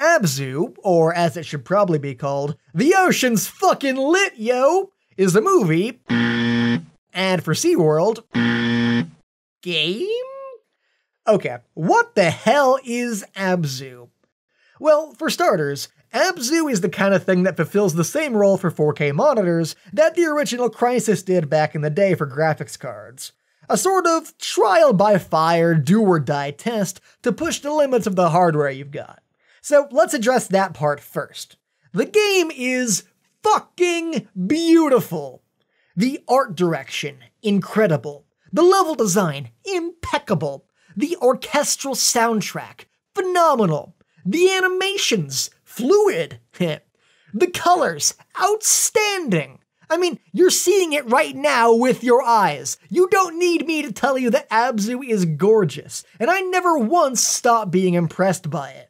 Abzu, or as it should probably be called, The Ocean's Fucking Lit, Yo, is a movie, and for SeaWorld, game? Okay, what the hell is Abzu? Well, for starters, Abzu is the kind of thing that fulfills the same role for 4K monitors that the original Crysis did back in the day for graphics cards. A sort of trial by fire, do-or-die test to push the limits of the hardware you've got. So let's address that part first. The game is fucking beautiful. The art direction, incredible. The level design, impeccable. The orchestral soundtrack, phenomenal. The animations, fluid. The colors, outstanding. I mean, you're seeing it right now with your eyes. You don't need me to tell you that Abzu is gorgeous, and I never once stopped being impressed by it.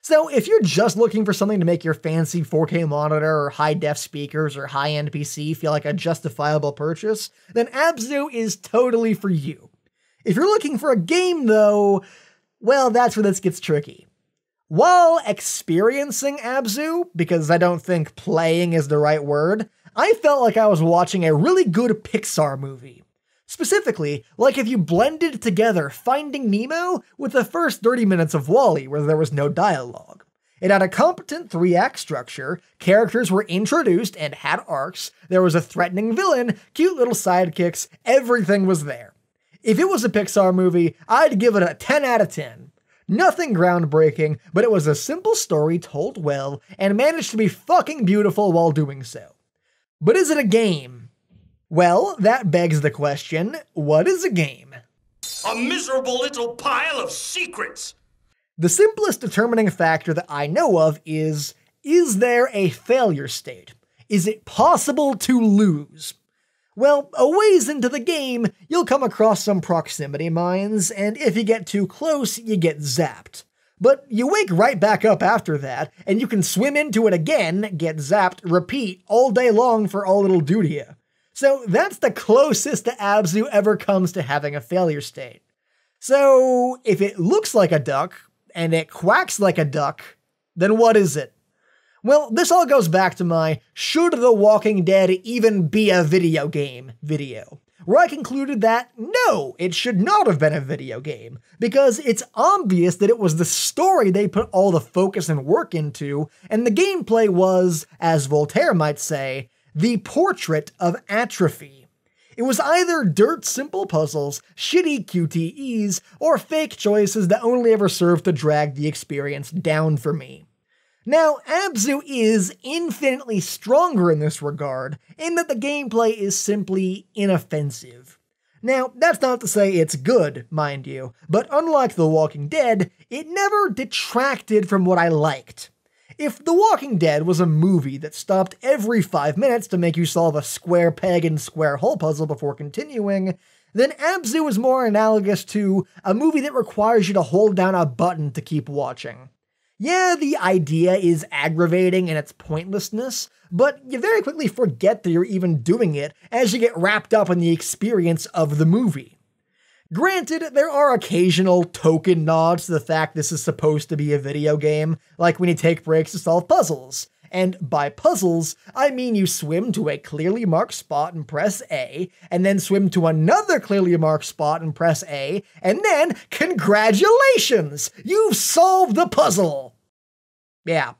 So if you're just looking for something to make your fancy 4K monitor or high-def speakers or high-end PC feel like a justifiable purchase, then Abzu is totally for you. If you're looking for a game though, well, that's where this gets tricky. While experiencing Abzu, because I don't think playing is the right word, I felt like I was watching a really good Pixar movie. Specifically, like if you blended together Finding Nemo with the first 30 minutes of WALL-E where there was no dialogue. It had a competent 3-act structure, characters were introduced and had arcs, there was a threatening villain, cute little sidekicks, everything was there. If it was a Pixar movie, I'd give it a 10 out of 10. Nothing groundbreaking, but it was a simple story told well and managed to be fucking beautiful while doing so. But is it a game? Well, that begs the question, what is a game? A miserable little pile of secrets! The simplest determining factor that I know of is there a failure state? Is it possible to lose? Well, a ways into the game, you'll come across some proximity mines, and if you get too close, you get zapped. But you wake right back up after that, and you can swim into it again, get zapped, repeat, all day long for all it'll do to you. So that's the closest that Abzu ever comes to having a failure state. So if it looks like a duck, and it quacks like a duck, then what is it? Well, this all goes back to my "Should The Walking Dead Even Be a Video Game" video, where I concluded that no, it should not have been a video game, because it's obvious that it was the story they put all the focus and work into, and the gameplay was, as Voltaire might say, the portrait of atrophy. It was either dirt simple puzzles, shitty QTEs, or fake choices that only ever served to drag the experience down for me. Now, Abzu is infinitely stronger in this regard, in that the gameplay is simply inoffensive. Now, that's not to say it's good, mind you, but unlike The Walking Dead, it never detracted from what I liked. If The Walking Dead was a movie that stopped every 5 minutes to make you solve a square peg and square hole puzzle before continuing, then Abzu is more analogous to a movie that requires you to hold down a button to keep watching. Yeah, the idea is aggravating in its pointlessness, but you very quickly forget that you're even doing it as you get wrapped up in the experience of the movie. Granted, there are occasional token nods to the fact this is supposed to be a video game, like when you take breaks to solve puzzles. And by puzzles, I mean you swim to a clearly marked spot and press A, and then swim to another clearly marked spot and press A, and then, congratulations! You've solved the puzzle! Yeah.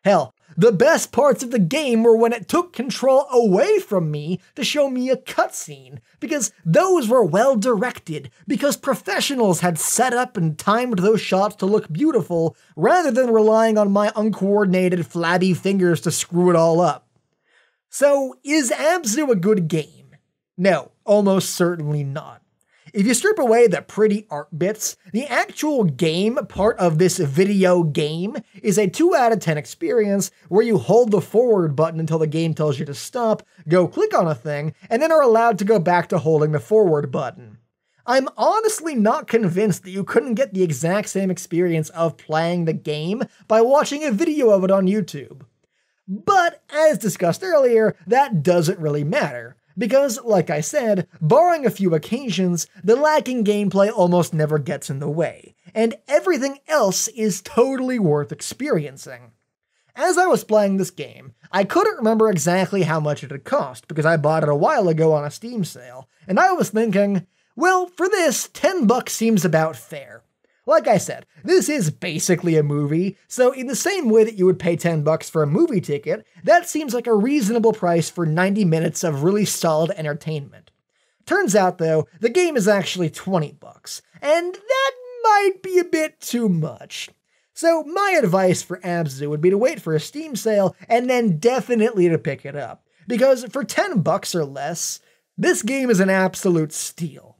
Hell, the best parts of the game were when it took control away from me to show me a cutscene, because those were well directed, because professionals had set up and timed those shots to look beautiful, rather than relying on my uncoordinated, flabby fingers to screw it all up. So, is Abzu a good game? No, almost certainly not. If you strip away the pretty art bits, the actual game part of this video game is a 2 out of 10 experience where you hold the forward button until the game tells you to stop, go click on a thing, and then are allowed to go back to holding the forward button. I'm honestly not convinced that you couldn't get the exact same experience of playing the game by watching a video of it on YouTube. But, as discussed earlier, that doesn't really matter. Because, like I said, barring a few occasions, the lacking gameplay almost never gets in the way, and everything else is totally worth experiencing. As I was playing this game, I couldn't remember exactly how much it had cost because I bought it a while ago on a Steam sale, and I was thinking, well, for this, $10 seems about fair. Like I said, this is basically a movie, so in the same way that you would pay $10 for a movie ticket, that seems like a reasonable price for 90 minutes of really solid entertainment. Turns out, though, the game is actually $20, and that might be a bit too much. So my advice for Abzu would be to wait for a Steam sale and then definitely to pick it up, because for $10 or less, this game is an absolute steal.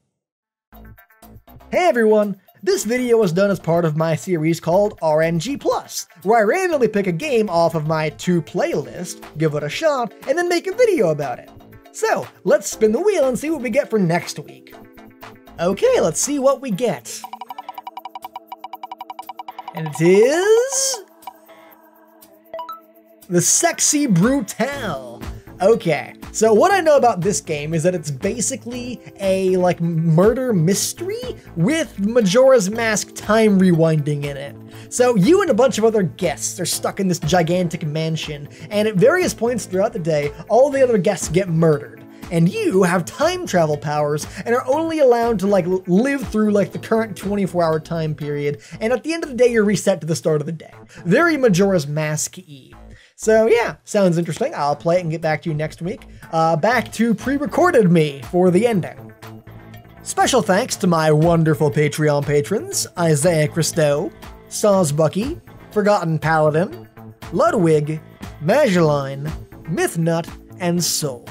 Hey everyone! This video was done as part of my series called RNG+, where I randomly pick a game off of my to-play list, give it a shot, and then make a video about it. So, let's spin the wheel and see what we get for next week. Okay, let's see what we get. And it is... the Sexy Brutale. Okay, so what I know about this game is that it's basically a, murder mystery with Majora's Mask time rewinding in it. So you and a bunch of other guests are stuck in this gigantic mansion, and at various points throughout the day, all the other guests get murdered. And you have time travel powers and are only allowed to, live through, the current 24-hour time period, and at the end of the day, you're reset to the start of the day. Very Majora's Mask-y. So yeah, sounds interesting. I'll play it and get back to you next week. Back to pre-recorded me for the ending. Special thanks to my wonderful Patreon patrons, Isaiah Christo, Sawsbucky, Forgotten Paladin, Ludwig, Mageline, Mythnut, and Soul.